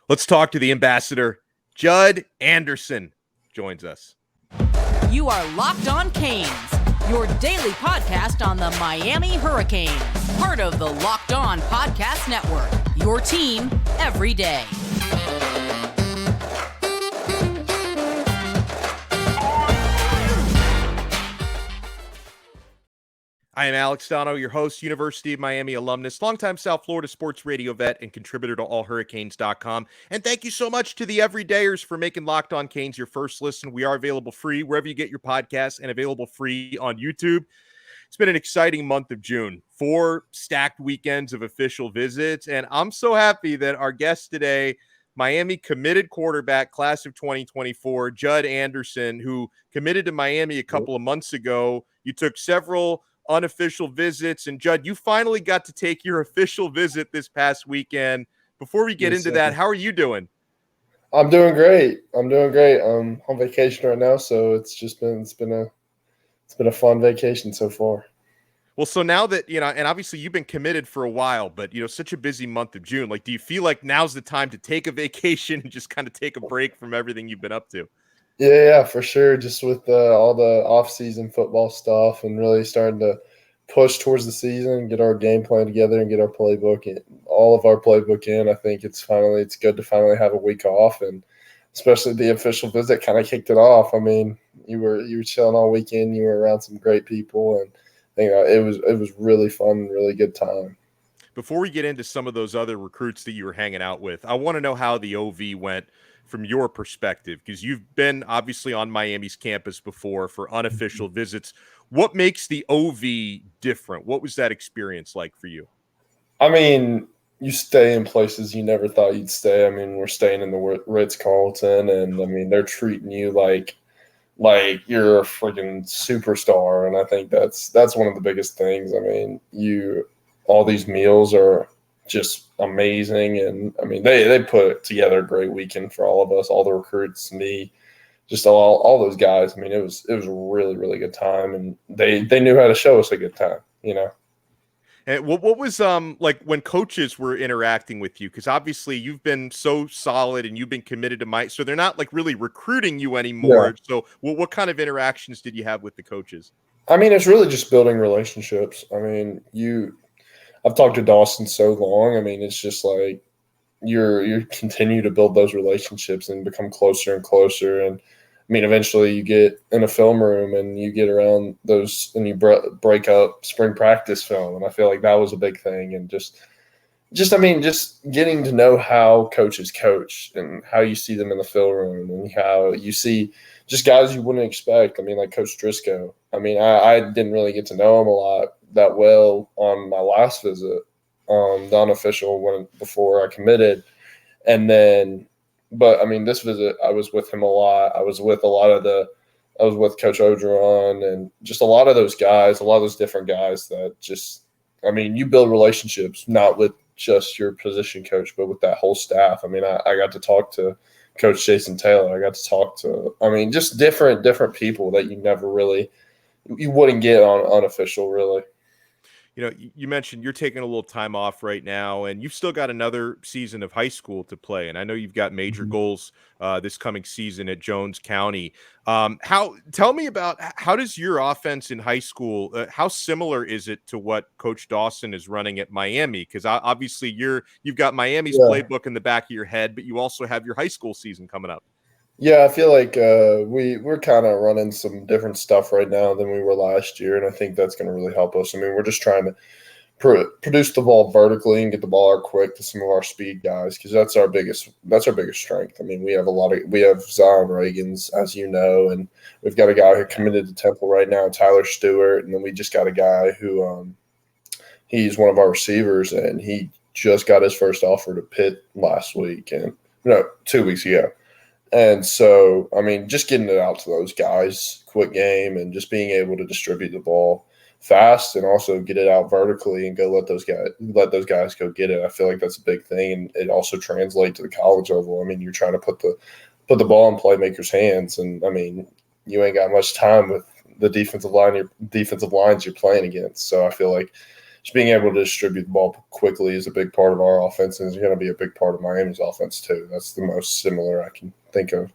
Let's talk to the ambassador. Judd Anderson joins us. You are Locked On Canes, your daily podcast on the Miami Hurricanes, part of the Locked On Podcast Network, your team every day. I am Alex Donno, your host, University of Miami alumnus, longtime South Florida sports radio vet, and contributor to allhurricanes.com. And thank you so much to the everydayers for making Locked On Canes your first listen. We are available free wherever you get your podcasts and available free on YouTube. It's been an exciting month of June. 4 stacked weekends of official visits, and I'm so happy that our guest today, Miami committed quarterback, class of 2024, Judd Anderson, who committed to Miami a couple of months ago. You took several unofficial visits, and Judd, you finally got to take your official visit this past weekend. Before we get into that, how are you doing? I'm doing great. I'm on vacation right now, so it's been a fun vacation so far. Well, so now that, and obviously you've been committed for a while, but, such a busy month of June, do you feel like now's the time to take a vacation and just kind of take a break from everything you've been up to? Yeah, for sure. Just with all the off-season football stuff and really starting to push towards the season, get our game plan together and get our playbook in, all of our playbook in. I think it's good to finally have a week off, and especially the official visit kind of kicked it off. I mean, you were chilling all weekend. You were around some great people, and it was really fun, really good time. Before we get into some of those other recruits that you were hanging out with, I want to know how the OV went from your perspective, because you've been obviously on Miami's campus before for unofficial visits. What makes the OV different? What was that experience like for you? I mean, you stay in places you never thought you'd stay. I mean, we're staying in the Ritz-Carlton, and I mean, they're treating you like you're a freaking superstar. And I think that's one of the biggest things. I mean, all these meals are just amazing. And I mean, they put together a great weekend for all of us, all the recruits, me, just all those guys. I mean, it was a really, really good time, and they knew how to show us a good time, And what was like when coaches were interacting with you? Because obviously you've been so solid and you've been committed to so they're not really recruiting you anymore. Yeah. So what kind of interactions did you have with the coaches? I mean, it's really just building relationships. I mean, I've talked to Dawson so long. I mean, it's just like you continue to build those relationships and become closer and closer. And I mean, eventually you get in a film room and you get around those and you break up spring practice film. And I feel like that was a big thing. And just getting to know how coaches coach and how you see them in the film room and how you see just guys you wouldn't expect. I mean, like Coach Driscoll. I mean, I didn't really get to know him a lot that well on my last visit, the unofficial before I committed. And then, but I mean, this visit, I was with him a lot. I was with Coach Odom and just a lot of those guys, a lot of those different guys that just, I mean, you build relationships, not with just your position coach, but with that whole staff. I mean, I got to talk to Coach Jason Taylor. I got to talk to, I mean, just different people that you wouldn't get on unofficial, really. You mentioned you're taking a little time off right now, and you've still got another season of high school to play. And I know you've got major goals this coming season at Jones County. Tell me about how does your offense in high school, how similar is it to what Coach Dawson is running at Miami? Because obviously you've got Miami's playbook in the back of your head, but you also have your high school season coming up. Yeah, I feel like we're kind of running some different stuff right now than we were last year, and I think that's going to really help us. I mean, we're just trying to produce the ball vertically and get the ball out quick to some of our speed guys, because that's our biggest strength. I mean, we have Zion Reagans, as you know, and we've got a guy who committed to Temple right now, Tyler Stewart, and then we just got a guy who he's one of our receivers, and he just got his first offer to Pitt 2 weeks ago. And so, I mean, just getting it out to those guys, quick game, and just being able to distribute the ball fast and also get it out vertically and go let those guys go get it. I feel like that's a big thing, and it also translates to the college level. I mean, you're trying to put the ball in playmakers' hands, and I mean, you ain't got much time with the defensive lines you're playing against. So I feel like just being able to distribute the ball quickly is a big part of our offense, and is going to be a big part of Miami's offense too. That's the most similar I can think of.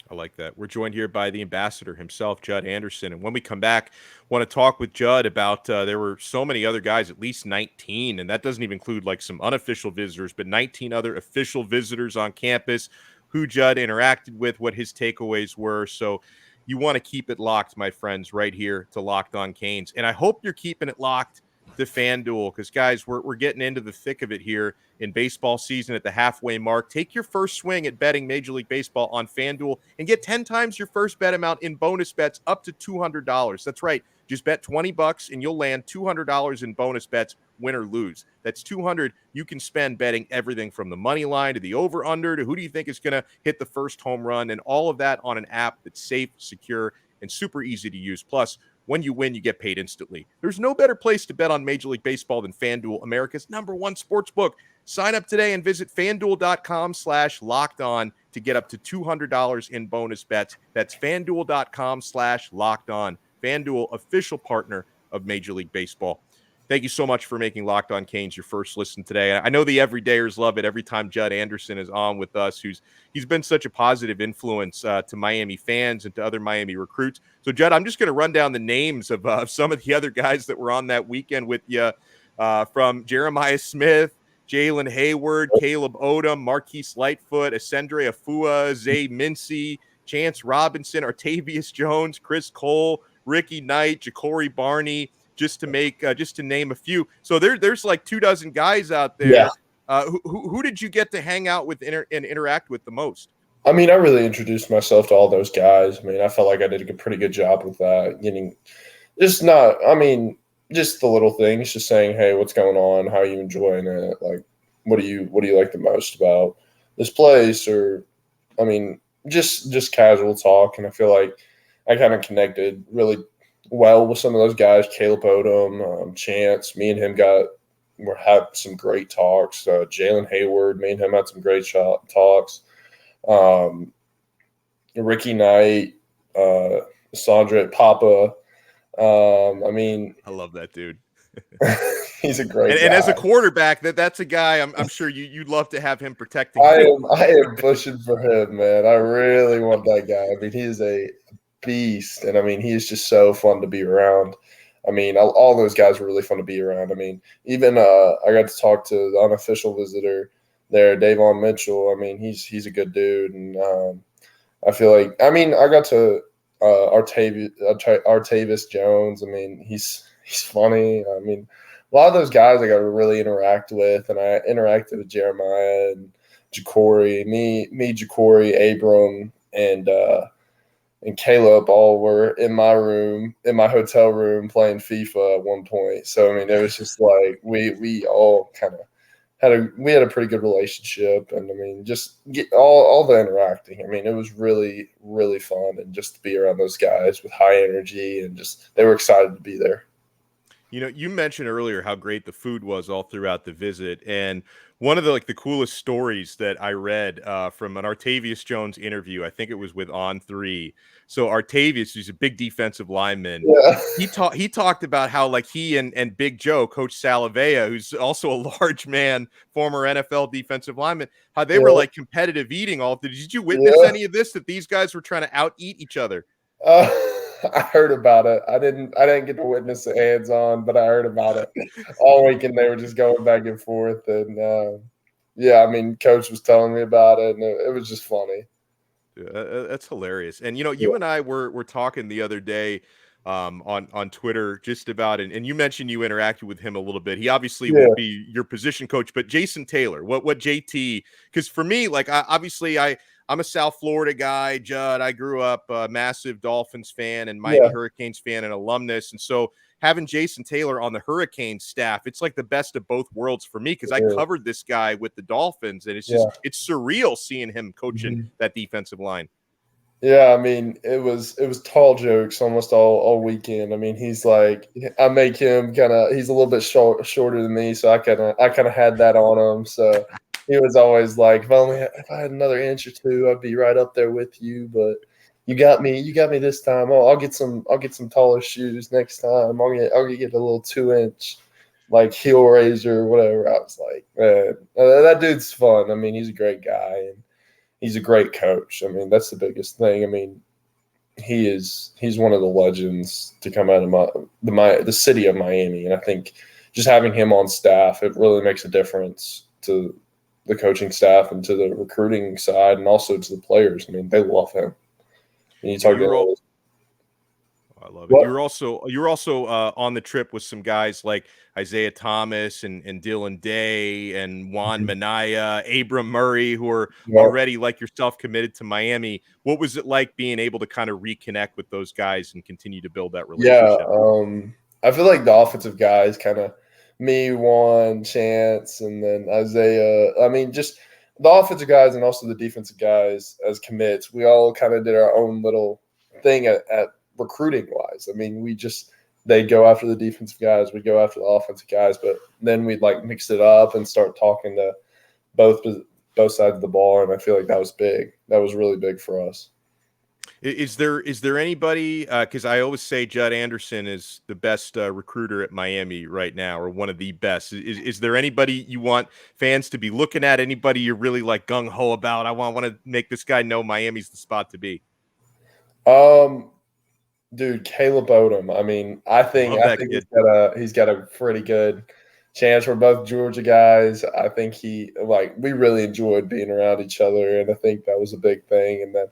I like that. We're joined here by the ambassador himself, Judd Anderson. And when we come back, want to talk with Judd about there were so many other guys, at least 19, and that doesn't even include like some unofficial visitors, but 19 other official visitors on campus who Judd interacted with, what his takeaways were. So you want to keep it locked, my friends, right here to Locked On Canes. And I hope you're keeping it locked to FanDuel because, guys, we're getting into the thick of it here in baseball season at the halfway mark. Take your first swing at betting Major League Baseball on FanDuel and get 10 times your first bet amount in bonus bets up to $200. That's right. Just bet $20 and you'll land $200 in bonus bets, win or lose. That's $200 you can spend betting everything from the money line to the over-under to who do you think is going to hit the first home run, and all of that on an app that's safe, secure, and super easy to use. Plus, when you win, you get paid instantly. There's no better place to bet on Major League Baseball than FanDuel, America's #1 sports book. Sign up today and visit FanDuel.com/LockedOn to get up to $200 in bonus bets. That's FanDuel.com/LockedOn. FanDuel, official partner of Major League Baseball. Thank you so much for making Locked On Canes your first listen today. I know the everydayers love it every time Judd Anderson is on with us, he's been such a positive influence to Miami fans and to other Miami recruits. So, Judd, I'm just going to run down the names of some of the other guys that were on that weekend with you, from Jeremiah Smith, Jalen Hayward, Caleb Odom, Marquise Lightfoot, Isendre Ahfua, Zay Mincy, Chance Robinson, Artavius Jones, Chris Cole, Ricky Knight, Ja'Cory Barney, just to name a few. So there's like 24 guys out there. Yeah. Who did you get to hang out with and interact with the most? I mean, I really introduced myself to all those guys. I mean, I felt like I did a pretty good job with that. Just the little things, just saying, hey, what's going on? How are you enjoying it? Like, what do you like the most about this place? Or, I mean, just casual talk. And I feel like I kind of connected really well with some of those guys. Caleb Odom, Chance, me and him had some great talks. Jalen Hayward, me and him had some great talks. Ricky Knight, Isendre, Papa. I love that dude. He's a great guy. And as a quarterback, that's a guy I'm sure you'd love to have him protecting. I am pushing for him, man. I really want that guy. I mean, he is a beast, and I mean, he is just so fun to be around. I mean, all those guys were really fun to be around. I mean, even I got to talk to the unofficial visitor there, Davon Mitchell. I mean, he's a good dude, and I feel like, I mean, I got to Artavius Jones. I mean, he's funny. I mean, a lot of those guys I got to really interact with, and I interacted with Jeremiah and Ja'Cory, Ja'Cory, Abram, and Caleb all were in my hotel room playing FIFA at one point. So, I mean, it was just like we all kind of had a pretty good relationship. And, I mean, just get all the interacting. I mean, it was really, really fun. And just to be around those guys with high energy and just they were excited to be there. You mentioned earlier how great the food was all throughout the visit, and one of the coolest stories that I read from an Artavius Jones interview, I think it was with On3. So Artavius, who's a big defensive lineman, he talked about how he and Big Joe, Coach Salavea, who's also a large man, former NFL defensive lineman, how they were competitive eating all. Did you witness any of this? That these guys were trying to out eat each other? I heard about it. I didn't get to witness it hands-on, but I heard about it all weekend. They were just going back and forth, and I mean, Coach was telling me about it, and it was just funny. Yeah, that's hilarious. And you and I were talking the other day on Twitter just about it, and you mentioned you interacted with him a little bit. He obviously won't be your position coach, but Jason Taylor, what JT? Because for me, I'm a South Florida guy, Judd. I grew up a massive Dolphins fan and Miami Hurricanes fan and alumnus. And so having Jason Taylor on the Hurricanes staff, it's like the best of both worlds for me because I covered this guy with the Dolphins, and it's surreal seeing him coaching that defensive line. Yeah, I mean, it was tall jokes almost all weekend. I mean, he's like, I make him he's a little bit shorter than me, so I kind of had that on him. So he was always like, if I had another inch or two, I'd be right up there with you. But you got me this time. I'll get some taller shoes next time. I'll get a little 2-inch. like heel raiser, whatever. I was like, man, that dude's fun. I mean, he's a great guy and he's a great coach. I mean, that's the biggest thing. I mean, he's one of the legends to come out of the city of Miami, and I think just having him on staff, it really makes a difference to the coaching staff and to the recruiting side, and also to the players. I mean, they love him. And you talk to I love it. You're also on the trip with some guys like Isaiah Thomas and Dylan Day and Juan Minaya, Abram Murray, who are already like yourself committed to Miami. What was it like being able to kind of reconnect with those guys and continue to build that relationship? Yeah, I feel like the offensive guys kind of me, Juan, Chance, and then Isaiah. I mean, just the offensive guys and also the defensive guys as commits. We all kind of did our own little thing at recruiting wise. I mean, they'd go after the defensive guys, we'd go after the offensive guys, but then we'd like mix it up and start talking to both sides of the ball. And I feel like that was big. That was really big for us. Is there anybody? Because I always say Judd Anderson is the best recruiter at Miami right now, or one of the best. Is there anybody you want fans to be looking at? Anybody you're really like gung ho about? I want to make this guy know Miami's the spot to be. Dude, Caleb Odom. I mean, I think he's got a pretty good chance. We're both Georgia guys. I think we really enjoyed being around each other, and I think that was a big thing. And then,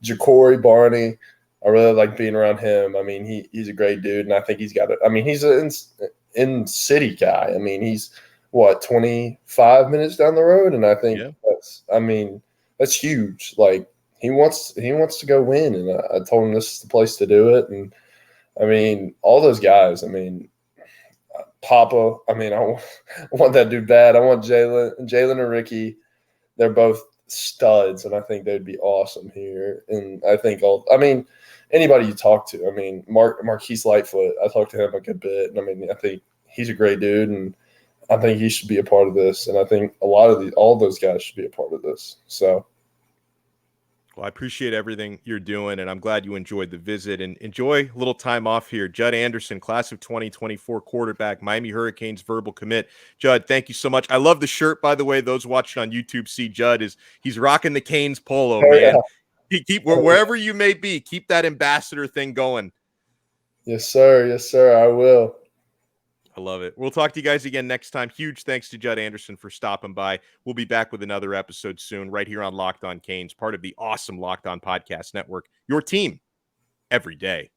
Ja'Cory Barney. I really like being around him. I mean, he's a great dude, and I think he's got it. I mean, he's an in city guy. I mean, he's 25 minutes down the road, and I think that's huge. Like, he wants to go win, and I told him this is the place to do it. And I mean, all those guys. I mean, Papa. I mean, I want that dude bad. I want Jalen and Ricky. They're both studs, and I think they'd be awesome here. And I think anybody you talk to. I mean, Marquise Lightfoot. I talked to him a good bit, and I mean, I think he's a great dude, and I think he should be a part of this. And I think all those guys should be a part of this. So. Well, I appreciate everything you're doing, and I'm glad you enjoyed the visit. And enjoy a little time off here. Judd Anderson, class of 2024 quarterback, Miami Hurricanes verbal commit. Judd, thank you so much. I love the shirt, by the way. Those watching on YouTube see Judd he's rocking the Canes polo, man. Yeah. Wherever you may be, keep that ambassador thing going. Yes, sir. Yes, sir. I will. I love it. We'll talk to you guys again next time. Huge thanks to Judd Anderson for stopping by. We'll be back with another episode soon right here on Locked On Canes, part of the awesome Locked On Podcast Network, your team every day.